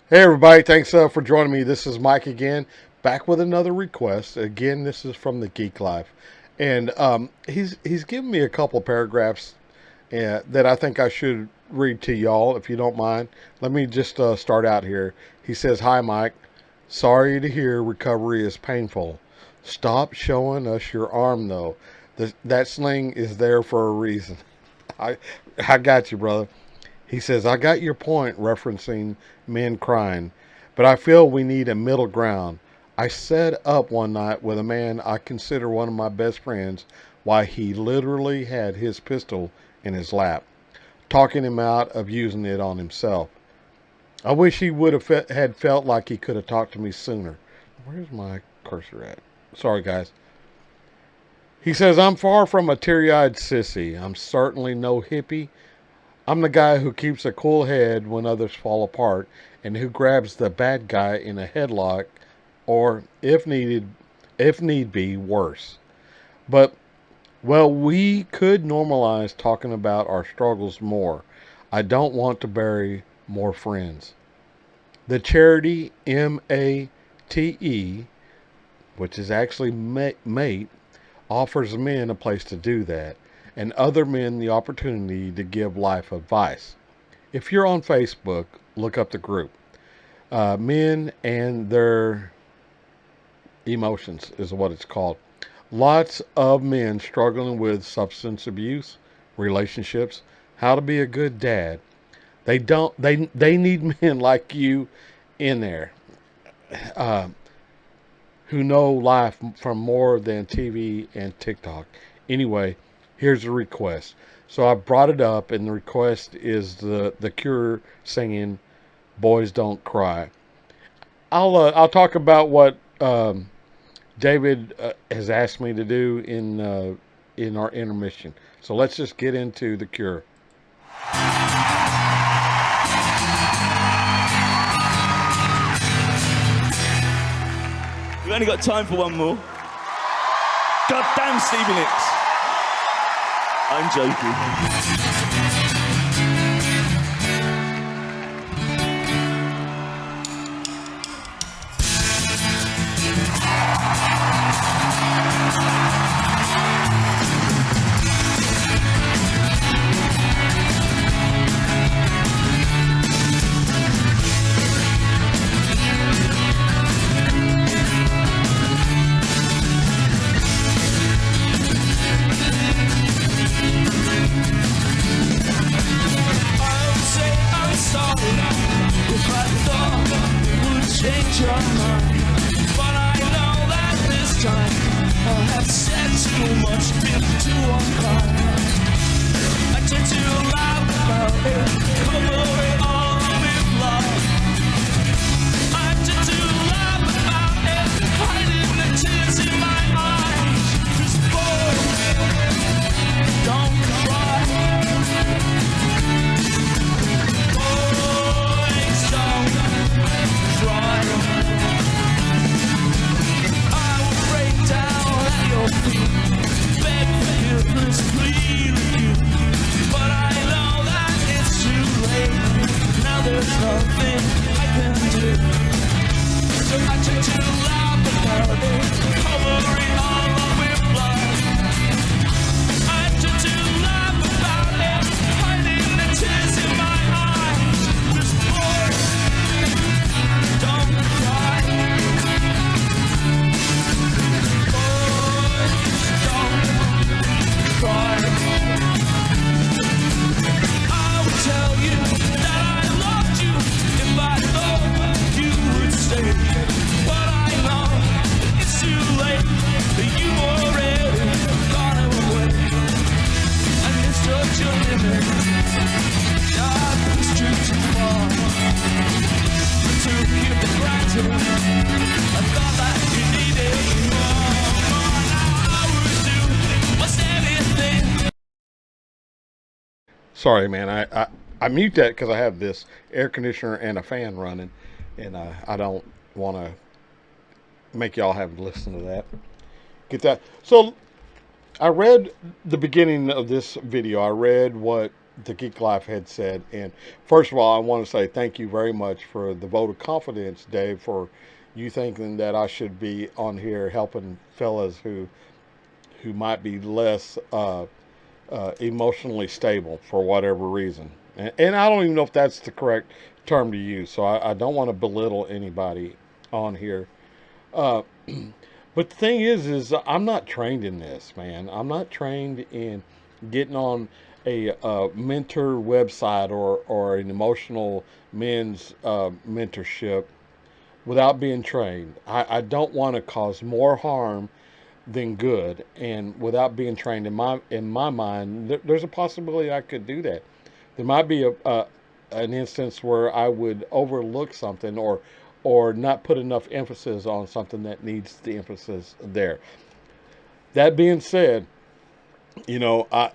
Hey everybody, thanks for joining me. This is Mike again, back with another request. Again, this is from the Geek Life, and he's given me a couple of paragraphs that I think I should read to y'all, if you don't mind. Let me just start out here. He says, "Hi Mike, sorry to hear recovery is painful. Stop showing us your arm though. That sling is there for a reason." I I got you, brother. He says, I got your point referencing men crying, but I feel we need a middle ground. I set up one night with a man I consider one of my best friends while he literally had his pistol in his lap, talking him out of using it on himself. I wish he would have had felt like he could have talked to me sooner. Where's my cursor at? Sorry, guys. He says, I'm far from a teary eyed sissy. I'm certainly no hippie. I'm the guy who keeps a cool head when others fall apart and who grabs the bad guy in a headlock or if need be, worse. But well, we could normalize talking about our struggles more. I don't want to bury more friends. The charity MATE, which is actually mate, offers men a place to do that and other men the opportunity to give life advice. If you're on Facebook, look up the group. Men and Their Emotions is what it's called. Lots of men struggling with substance abuse, relationships, how to be a good dad. They need men like you in there uh, who know life from more than TV and TikTok. Anyway, here's the request. So I brought it up, and the request is the Cure singing "Boys Don't Cry." I'll talk about what David has asked me to do in our intermission. So let's just get into the Cure. We've only got time for one more. Goddamn Stevie Nicks. I'm joking. Change your mind, but I know that this time I have said too much to unkind. I tend to laugh about it, cover it all with love. I tend to laugh about it, hiding the tears in my eyes. 'Cause boys don't cry. Boys don't cry. I will break down at your feet, beg forgiveness, plead with you. But I know that it's too late. Now there's nothing I can do. So I try to laugh about it, cover it all up with blood. I try to laugh about it, hiding the tears in my eyes. 'Cause boys don't cry. I would tell you that I loved you if I thought you would stay. But I know it's too late. You already gone away. And it's such a limit. I've pushed you too far. Took you for granted. I thought that you needed more. Now I would do most anything. Sorry, man. I mute that because I have this air conditioner and a fan running, and I don't want to make y'all have to listen to that. So I read the beginning of this video. I read what the Geek Life had said. And first of all, I want to say thank you very much for the vote of confidence, Dave, for you thinking that I should be on here helping fellas who might be less emotionally stable for whatever reason. And I don't even know if that's the correct term to use, so I don't want to belittle anybody on here. Uh, but the thing is I'm not trained in this, man. I'm not trained in getting on a mentor website or an emotional men's mentorship without being trained. I don't want to cause more harm than good, and without being trained in my mind, there's a possibility I could do that. There might be a an instance where I would overlook something or not put enough emphasis on something that needs the emphasis there. That being said, I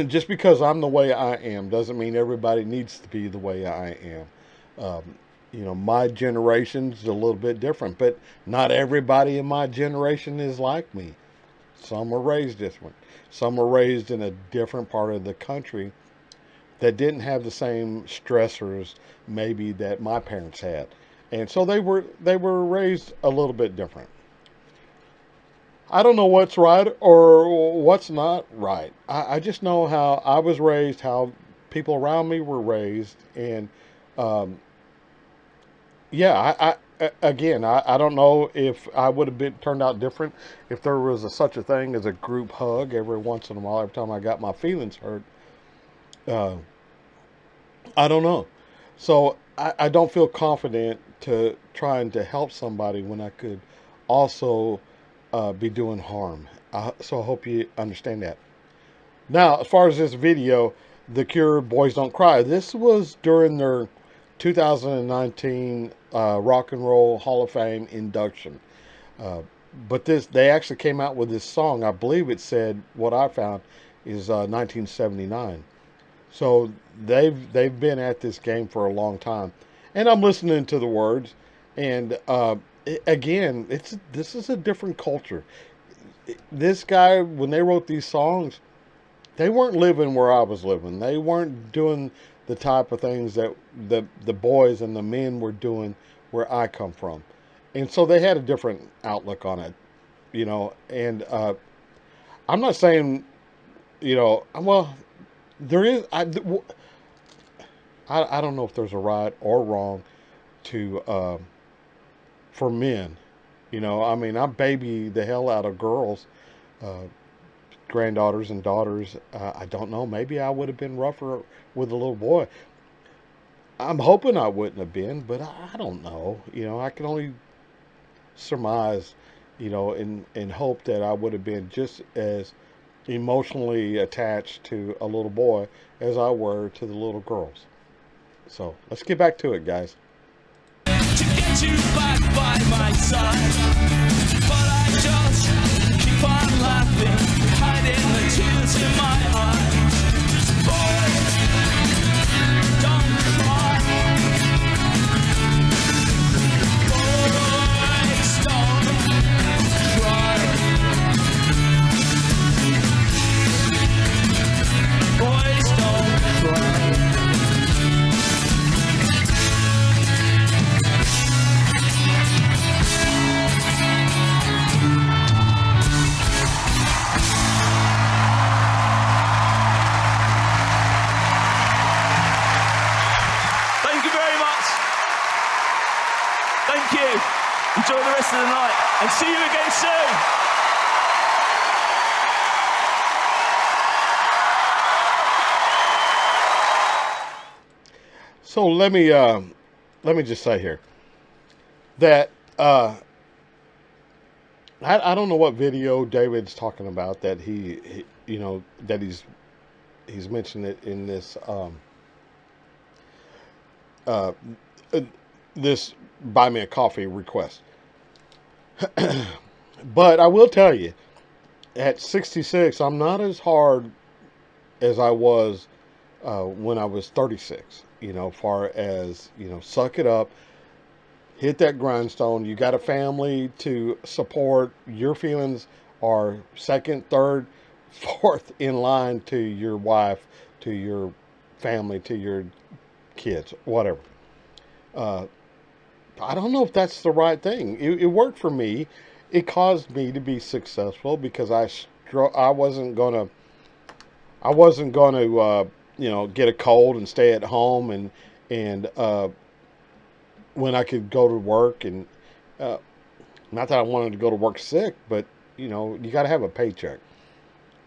just because I'm the way I am doesn't mean everybody needs to be the way I am. Um, my generation's a little bit different, but not everybody in my generation is like me. Some were raised different. Some were raised in a different part of the country that didn't have the same stressors maybe that my parents had. And so they were raised a little bit different. I don't know what's right or what's not right. I just know how I was raised, how people around me were raised, and um, yeah, again, I don't know if I would have been turned out different if there was such a thing as a group hug every once in a while, every time I got my feelings hurt. Uh, I don't know. So I don't feel confident to trying to help somebody when I could also be doing harm. So I hope you understand that. Now, as far as this video, The Cure, Boys Don't Cry, this was during their 2019 Rock and Roll Hall of Fame induction. Uh, but they actually came out with this song. I believe it said, what I found is 1979. So they've been at this game for a long time, and I'm listening to the words. And again, this is a different culture. This guy, when they wrote these songs, they weren't living where I was living. They weren't doing the type of things that the boys and the men were doing where I come from, and so they had a different outlook on it, And I'm not saying, well, there is. I don't know if there's a right or wrong to for men. I mean, I baby the hell out of girls, uh, granddaughters and daughters. I don't know. Maybe I would have been rougher with a little boy. I'm hoping I wouldn't have been, but I don't know. I can only surmise, and hope that I would have been just as emotionally attached to a little boy as I were to the little girls. So let's get back to it, guys. To get you back by my side, but I just keep on laughing, hiding the tears in my eyes. Boys, don't cry. Boys, don't cry. Boys, don't cry. Thank you. Enjoy the rest of the night and see you again soon. So let me just say here that I don't know what video David's talking about that that he's mentioned it in this uh, this buy me a coffee request. But I will tell you, at 66, I'm not as hard as I was when I was 36. Far as suck it up, hit that grindstone. You got a family to support. Your feelings are second, third, fourth in line to your wife, to your family, to your kids, whatever. Uh, I don't know if that's the right thing. It worked for me. It caused me to be successful because I wasn't gonna get a cold and stay at home, and when I could go to work, and uh, not that I wanted to go to work sick, but you got to have a paycheck,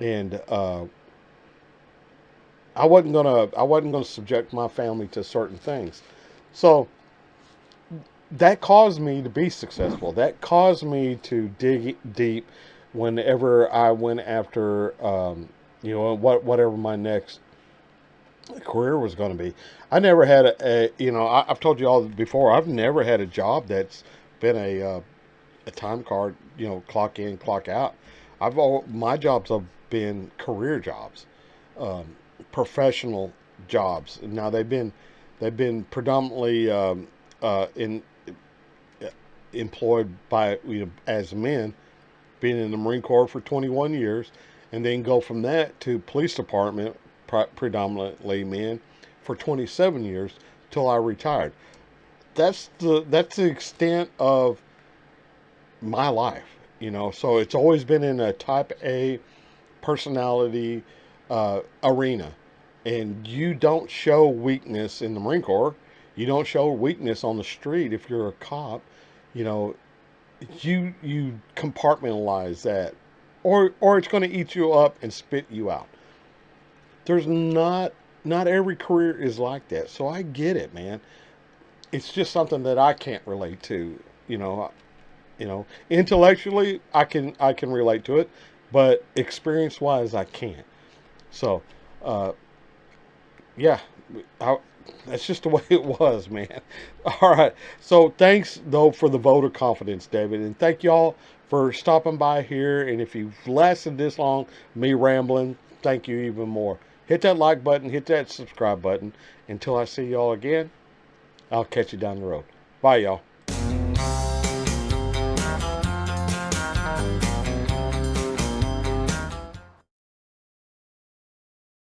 and I wasn't gonna subject my family to certain things. So that caused me to be successful. That caused me to dig deep whenever I went after, whatever my next career was going to be. I never had I've told you all before, I've never had a job that's been a time card, clock in, clock out. My jobs have been career jobs, um, professional jobs. Now they've been predominantly in employed by as men, being in the Marine Corps for 21 years, and then go from that to police department, predominantly men, for 27 years till I retired. That's the extent of my life. So it's always been in a type A personality arena, and you don't show weakness in the Marine Corps. You don't show weakness on the street if you're a cop. You know, you compartmentalize that, or it's going to eat you up and spit you out. There's not every career is like that. So I get it, man. It's just something that I can't relate to. Intellectually I can relate to it, but experience wise I can't. So, uh, yeah, I, that's just the way it was, man. All right. So thanks though for the vote of confidence, David, and thank y'all for stopping by here. And if you've lasted this long, me rambling, thank you even more. Hit that like button, hit that subscribe button. Until I see y'all again, I'll catch you down the road. Bye, y'all.